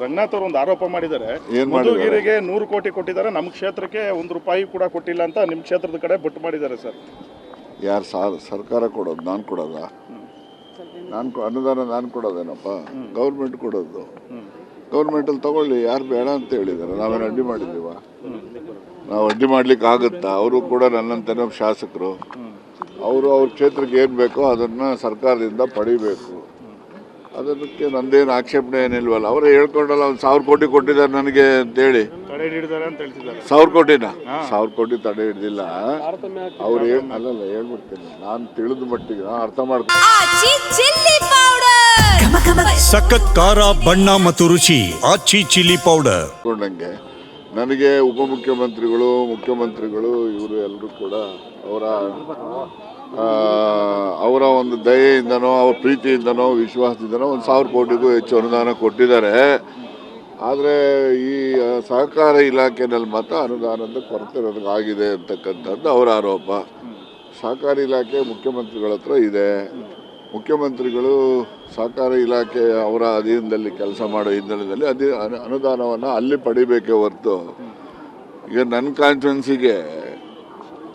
ರಂಗನಾಥ್ ಅವರು ಒಂದು ಆರೋಪ ಮಾಡಿದ್ದಾರೆ, ಏನ್ ಮಧುಗಿರಿಗೆ 100 ಕೋಟಿ ಕೊಟ್ಟಿದ್ದಾರೆ, ನಮ್ಮ ಕ್ಷೇತ್ರಕ್ಕೆ 1 ರೂಪಾಯಿ ಕೂಡ ಕೊಟ್ಟಿಲ್ಲ ಅಂತ ನಿಮ್ಮ ಕ್ಷೇತ್ರದ ಕಡೆ ಬೊಟ್ಟು ಮಾಡಿದ್ದಾರೆ ಸರ್. ಯಾರು ಸರ್ಕಾರ ಕೊಡೋದು? ನಾನು ಕೊಡೋದ? ಅನುದಾನ ನಾನು ಕೊಡೋದೇನಪ್ಪ? ಗೌರ್ಮೆಂಟ್ ಕೊಡೋದು. ಗೌರ್ಮೆಂಟಲ್ಲಿ ತಗೊಳ್ಳಿ, ಯಾರು ಬೇಡ ಅಂತ ಹೇಳಿದ್ದಾರೆ? ನಾವೇನು ಅಡ್ಡಿ ಮಾಡಿದ್ದೀವ? ನಾವು ಅಡ್ಡಿ ಮಾಡ್ಲಿಕ್ಕೆ ಆಗುತ್ತಾ? ಅವರು ಕೂಡ ನನ್ನಂತನೇ ಶಾಸಕರು, ಅವರು ಅವ್ರ ಕ್ಷೇತ್ರಕ್ಕೆ ಏನು ಬೇಕೋ ಅದನ್ನು ಸರ್ಕಾರದಿಂದ ಪಡಿಬೇಕು. ಅದಕ್ಕೆ ನಂದೇನು ಆಕ್ಷೇಪಣೆ ಏನಿಲ್ವಲ್ಲ. ಅವರೇ ಹೇಳ್ಕೊಂಡಲ್ಲ, 1000 ಕೋಟಿ ಕೊಟ್ಟಿದ್ದಾರೆ ನನಗೆ ಅಂತೇಳಿ. 1000 ಕೋಟಿನ 1000 ಕೋಟಿ ತಡೆ ಹಿಡ್ದಿಲ್ಲ ಅವ್ರು. ಅಲ್ಲಲ್ಲ, ಹೇಳ್ಬಿಡ್ತೀನಿ ನಾನು ತಿಳಿದ ಮಟ್ಟಿಗೆ ಅರ್ಥ ಮಾಡ್ತೀನಿ. ಸಖತ್ ಖಾರ, ಬಣ್ಣ ಮತ್ತು ರುಚಿ ಆಚಿ ಚಿಲ್ಲಿ ಪೌಡರ್. ನನಗೆ ಉಪಮುಖ್ಯಮಂತ್ರಿಗಳು, ಮುಖ್ಯಮಂತ್ರಿಗಳು ಇವರು ಎಲ್ಲರೂ ಕೂಡ ಅವರ ಒಂದು ದಯೆಯಿಂದನೋ, ಅವ್ರ ಪ್ರೀತಿಯಿಂದನೋ, ವಿಶ್ವಾಸದಿಂದನೋ 1000 ಕೋಟಿಗೂ ಹೆಚ್ಚು ಅನುದಾನ ಕೊಟ್ಟಿದ್ದಾರೆ. ಆದರೆ ಈ ಸಹಕಾರ ಇಲಾಖೆಯಲ್ಲಿ ಮಾತ್ರ ಅನುದಾನದ ಕೊರತೆ ಆಗಿದೆ ಅಂತಕ್ಕಂಥದ್ದು ಅವರ ಆರೋಪ. ಸಹಕಾರಿ ಇಲಾಖೆ ಮುಖ್ಯಮಂತ್ರಿಗಳ ಹತ್ರ ಇದೆ. ಮುಖ್ಯಮಂತ್ರಿಗಳು ಸಹಕಾರ ಇಲಾಖೆ ಅವರ ಅಧೀನದಲ್ಲಿ ಕೆಲಸ ಮಾಡೋ ಹಿನ್ನೆಲೆಯಲ್ಲಿ ಅನುದಾನವನ್ನು ಅಲ್ಲಿ ಪಡಿಬೇಕೇ ಹೊರತು, ಈಗ ನನ್ನ ಕಾನ್ಸ್ಟಿಟ್ಯುನ್ಸಿಗೆ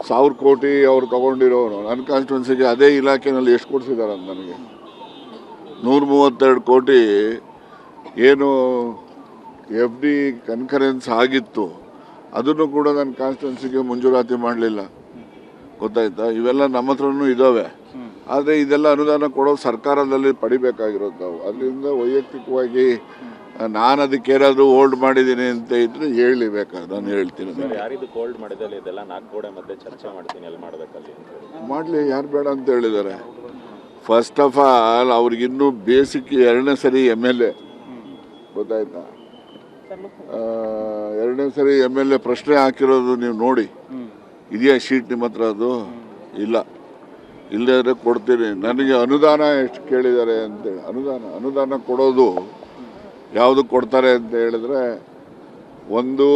1000 ಕೋಟಿ ಅವ್ರು ತಗೊಂಡಿರೋರು ನನ್ನ ಕಾನ್ಸ್ಟಿಟ್ಯುನ್ಸಿಗೆ ಅದೇ ಇಲಾಖೆಯಲ್ಲಿ ಎಷ್ಟು ಕೊಡಿಸಿದ್ದಾರೆ ಅಂತ ನನಗೆ 132 ಕೋಟಿ ಏನು FD ಕನ್ಕರೆನ್ಸ್ ಆಗಿತ್ತು, ಅದನ್ನು ಕೂಡ ನನ್ನ ಕಾನ್ಸ್ಟಿಟ್ಯುನ್ಸಿಗೆ ಮಂಜೂರಾತಿ ಮಾಡಲಿಲ್ಲ. ಗೊತ್ತಾಯ್ತಾ? ಇವೆಲ್ಲ ನಮ್ಮ ಹತ್ರನೂ ಇದ್ದಾವೆ. ಆದರೆ ಇದೆಲ್ಲ ಅನುದಾನ ಕೊಡೋ ಸರ್ಕಾರದಲ್ಲಿ ಪಡಿಬೇಕಾಗಿರೋದು ನಾವು. ಅದರಿಂದ ವೈಯಕ್ತಿಕವಾಗಿ ನಾನು ಅದಕ್ಕೇನಾದರೂ ಹೋಲ್ಡ್ ಮಾಡಿದ್ದೀನಿ ಅಂತ ಇದ್ರೆ ಹೇಳಿ, ಬೇಕಾದ್ರೆ ನಾನು ಹೇಳ್ತೀನಿ. ಮಾಡಲಿ, ಯಾರು ಬೇಡ ಅಂತ ಹೇಳಿದ್ದಾರೆ? ಫಸ್ಟ್ ಆಫ್ ಆಲ್ ಅವ್ರಿಗಿನ್ನೂ ಬೇಸಿಕ್ 2ನೇ ಸರಿ MLA. ಗೊತ್ತಾಯ್ತಾ? 2ನೇ ಸರಿ MLA ಪ್ರಶ್ನೆ ಹಾಕಿರೋದು ನೀವು ನೋಡಿ. ಇದೆಯಾ ಶೀಟ್ ನಿಮ್ಮ ಹತ್ರ? ಅದು ಇಲ್ಲ. ಇಲ್ಲದೇ ಕೊಡ್ತೀನಿ. ನನಗೆ ಅನುದಾನ ಎಷ್ಟು ಕೇಳಿದ್ದಾರೆ ಅಂತೇಳಿ, ಅನುದಾನ ಕೊಡೋದು ಯಾವುದು ಕೊಡ್ತಾರೆ ಅಂತ ಹೇಳಿದ್ರೆ, ಒಂದು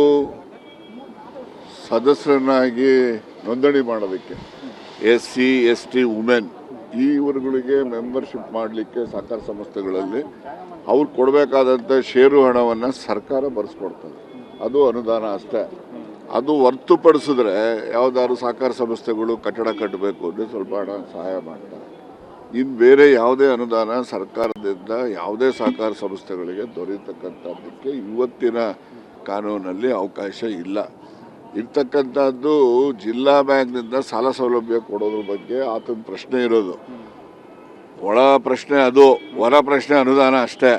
ಸದಸ್ಯರನ್ನಾಗಿ ನೋಂದಣಿ ಮಾಡೋದಕ್ಕೆ SC ST ವುಮೆನ್ ಇವರುಗಳಿಗೆ ಮೆಂಬರ್ಶಿಪ್ ಮಾಡಲಿಕ್ಕೆ ಸಹಕಾರ ಸಂಸ್ಥೆಗಳಲ್ಲಿ ಅವ್ರು ಕೊಡಬೇಕಾದಂಥ ಷೇರು ಹಣವನ್ನು ಸರ್ಕಾರ ಬರೆಸ್ಕೊಡ್ತದೆ. ಅದು ಅನುದಾನ ಅಷ್ಟೇ. ಅದು ಹೊರತುಪಡಿಸಿದ್ರೆ ಯಾವುದಾದ್ರು ಸಹಕಾರ ಸಂಸ್ಥೆಗಳು ಕಟ್ಟಡ ಕಟ್ಟಬೇಕು ಅಂದರೆ ಸ್ವಲ್ಪ ಹಣ ಸಹಾಯ ಮಾಡ್ತಾರೆ. ಇನ್ನು ಬೇರೆ ಯಾವುದೇ ಅನುದಾನ ಸರ್ಕಾರದಿಂದ ಯಾವುದೇ ಸಹಕಾರ ಸಂಸ್ಥೆಗಳಿಗೆ ದೊರೆಯತಕ್ಕಂಥದ್ದಕ್ಕೆ ಇವತ್ತಿನ ಕಾನೂನಲ್ಲಿ ಅವಕಾಶ ಇಲ್ಲ. ಇರ್ತಕ್ಕಂಥದ್ದು ಜಿಲ್ಲಾ ಬ್ಯಾಂಕ್ನಿಂದ ಸಾಲ ಸೌಲಭ್ಯ ಕೊಡೋದ್ರ ಬಗ್ಗೆ ಆತನ ಪ್ರಶ್ನೆ ಇರೋದು. ಒಳ ಪ್ರಶ್ನೆ ಅದು, ಹೊರ ಪ್ರಶ್ನೆ ಅನುದಾನ ಅಷ್ಟೇ.